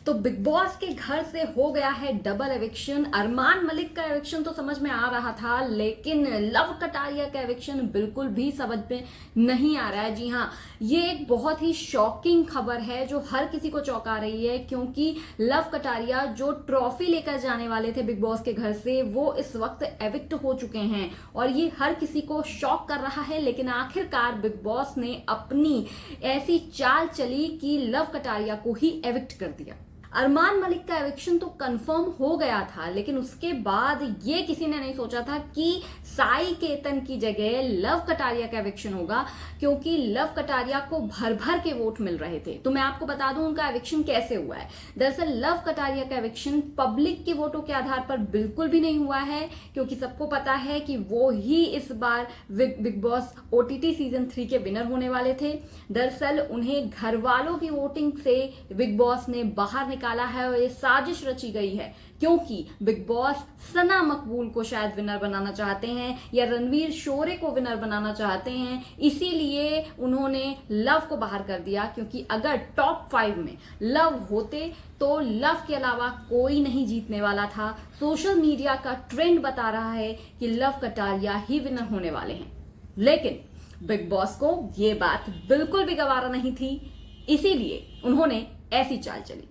तो big boss के घर से हो गया है डबल एविक्शन। अरमान मलिक का एविक्शन तो समझ में आ रहा था, लेकिन लव कटारिया का एविक्शन बिल्कुल भी समझ में नहीं आ रहा है। जी हाँ, ये एक बहुत ही शॉकिंग खबर है जो हर किसी को चौंका रही है, क्योंकि लव कटारिया जो ट्रॉफी लेकर जाने वाले थे बिग बॉस के घर से, वो इस वक्त एविक्ट हो चुके हैं और ये हर किसी को शॉक कर रहा है। लेकिन आखिरकार बिग बॉस ने अपनी ऐसी चाल चली कि लव कटारिया को ही एविक्ट कर दिया। अरमान मलिक का एविक्शन तो कंफर्म हो गया था, लेकिन उसके बाद ये किसी ने नहीं सोचा था कि साई केतन की जगह लव कटारिया का एविक्शन होगा, क्योंकि लव कटारिया को भर भर के वोट मिल रहे थे। तो मैं आपको बता दूं उनका एविक्शन कैसे हुआ है। दरअसल लव कटारिया का एविक्शन पब्लिक के वोटों के आधार पर बिल्कुल भी नहीं हुआ है, क्योंकि सबको पता है कि वो ही इस बार बिग बॉस OTT सीजन 3 के विनर होने वाले थे। दरअसल उन्हें घर वालों की वोटिंग से बिग बॉस ने बाहर निकाला है और ये साजिश रची गई है, क्योंकि बिग बॉस सना मकबूल को शायद विनर बनाना चाहते हैं या रणवीर शोरे को विनर बनाना चाहते हैं। इसीलिए उन्होंने लव को बाहर कर दिया, क्योंकि अगर टॉप 5 में लव होते तो लव के अलावा कोई नहीं जीतने वाला था। सोशल मीडिया का ट्रेंड बता रहा है कि लव कटारिया ही विनर होने वाले हैं, लेकिन बिग बॉस को ये बात बिल्कुल भी गवारा नहीं थी, इसीलिए उन्होंने ऐसी चाल चली।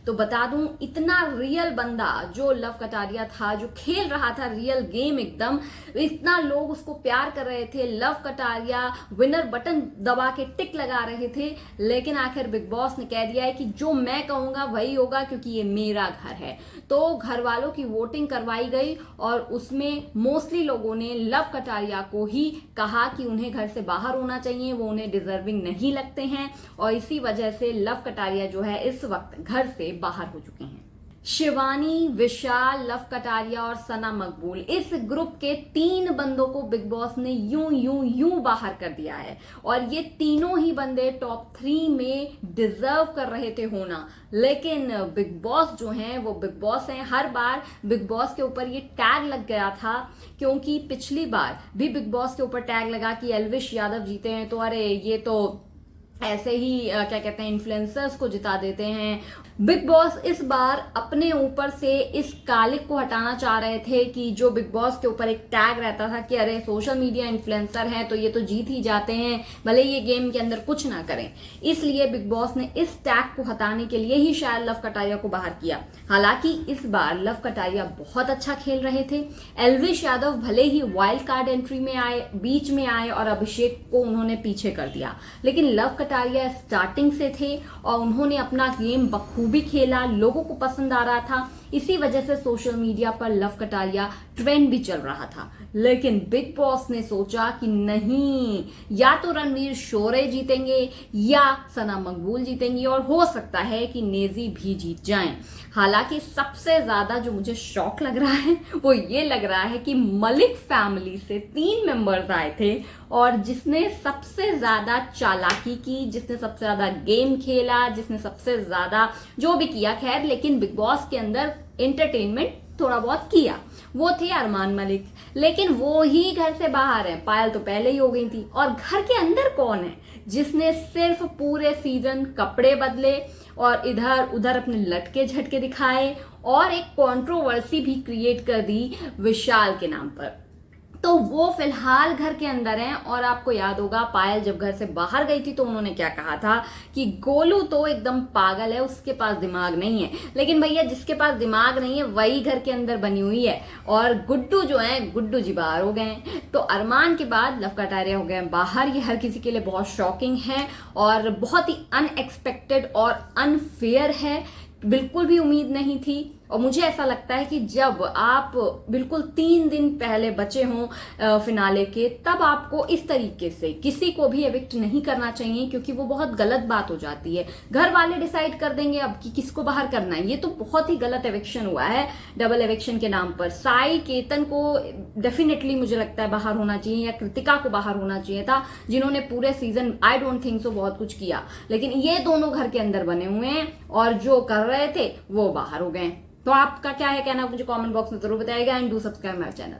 तो बता दूं, इतना रियल बंदा जो लव कटारिया था, जो खेल रहा था रियल गेम एकदम, इतना लोग उसको प्यार कर रहे थे, लव कटारिया विनर बटन दबा के टिक लगा रहे थे, लेकिन आखिर बिग बॉस ने कह दिया है कि जो मैं कहूंगा वही होगा, क्योंकि ये मेरा घर है। तो घर वालों की वोटिंग करवाई गई और उसमें मोस्टली लोगों ने लव कटारिया को ही कहा कि उन्हें घर से बाहर होना चाहिए, वो उन्हें डिजर्विंग नहीं लगते हैं, और इसी वजह से लव कटारिया जो है इस वक्त घर से बाहर हो चुके हैं। शिवानी, विशाल, लव कटारिया और सना मकबूल, इस ग्रुप के 3 बंदों को बिग बॉस ने यूं बाहर कर दिया है, और ये तीनों ही बंदे टॉप 3 में डिजर्व कर रहे थे होना। लेकिन बिग बॉस जो हैं वो बिग बॉस हैं। हर बार बिग बॉस के ऊपर ये टैग लग गया था, क्योंकि पिछली बार भी बिग बॉस के ऊपर टैग लगा कि एल्विश यादव जीते हैं, तो अरे ये तो ऐसे ही क्या कहते हैं, इन्फ्लुएंसर्स को जिता देते हैं। बिग बॉस इस बार अपने ऊपर से इस कालिक को हटाना चाह रहे थे कि जो बिग बॉस के ऊपर एक टैग रहता था कि अरे सोशल मीडिया इन्फ्लुएंसर हैं तो ये तो जीत ही जाते हैं, भले ये गेम के अंदर कुछ ना करें। इसलिए बिग बॉस ने इस टैग को हटाने के लिए ही शायद लव कटारिया को बाहर किया। हालांकि इस बार लव कटारिया बहुत अच्छा खेल रहे थे। एल्विश यादव भले ही वाइल्ड कार्ड एंट्री में आए, बीच में आए, और अभिषेक को उन्होंने पीछे कर दिया, लेकिन लव कटारिया स्टार्टिंग से थे और उन्होंने अपना गेम बखूबी खेला, लोगों को पसंद आ रहा था। इसी वजह से सोशल मीडिया पर लव कटारिया ट्रेंड भी चल रहा था। लेकिन बिग बॉस ने सोचा कि नहीं, या तो रणवीर शोरे जीतेंगे या सना मकबूल जीतेंगी, और हो सकता है कि नेजी भी जीत जाएं। हालांकि सबसे ज्यादा जो मुझे शॉक लग रहा है वो ये लग रहा है कि मलिक फैमिली से 3 मेंबर्स आए थे, और जिसने सबसे ज्यादा चालाकी की, जिसने सबसे ज्यादा गेम खेला, जिसने सबसे ज्यादा जो भी किया, खैर लेकिन बिग बॉस के अंदर एंटरटेनमेंट थोड़ा बहुत किया, वो थे अरमान मलिक। लेकिन वो ही घर से बाहर है। पायल तो पहले ही हो गई थी, और घर के अंदर कौन है जिसने सिर्फ पूरे सीजन कपड़े बदले और इधर उधर अपने लटके झटके दिखाए और एक कंट्रोवर्सी भी क्रिएट कर दी विशाल के नाम पर। तो वो फिलहाल घर के अंदर हैं। और आपको याद होगा पायल जब घर से बाहर गई थी तो उन्होंने क्या कहा था कि गोलू तो एकदम पागल है, उसके पास दिमाग नहीं है। लेकिन भैया जिसके पास दिमाग नहीं है वही घर के अंदर बनी हुई है। और गुड्डू जो है, गुड्डू जी बाहर हो गए। तो अरमान के बाद लव कटारिया हो गए बाहर। ये हर किसी के लिए बहुत शॉकिंग है और बहुत ही अनएक्सपेक्टेड और अनफेयर है, बिल्कुल भी उम्मीद नहीं थी। और मुझे ऐसा लगता है कि जब आप बिल्कुल 3 दिन पहले बचे हों फिनाले के, तब आपको इस तरीके से किसी को भी एविक्ट नहीं करना चाहिए, क्योंकि वो बहुत गलत बात हो जाती है। घर वाले डिसाइड कर देंगे अब कि किसको बाहर करना है। ये तो बहुत ही गलत एविक्शन हुआ है डबल एविक्शन के नाम पर। साई केतन को डेफिनेटली मुझे लगता है बाहर होना चाहिए, या कृतिका को बाहर होना चाहिए था, जिन्होंने पूरे season I don't think so बहुत कुछ किया। लेकिन ये दोनों घर के अंदर बने हुए हैं और जो कर रहे थे वो बाहर हो गए। तो आपका क्या है कहना, मुझे कमेंट बॉक्स में जरूर बताइएगा, and do subscribe my channel.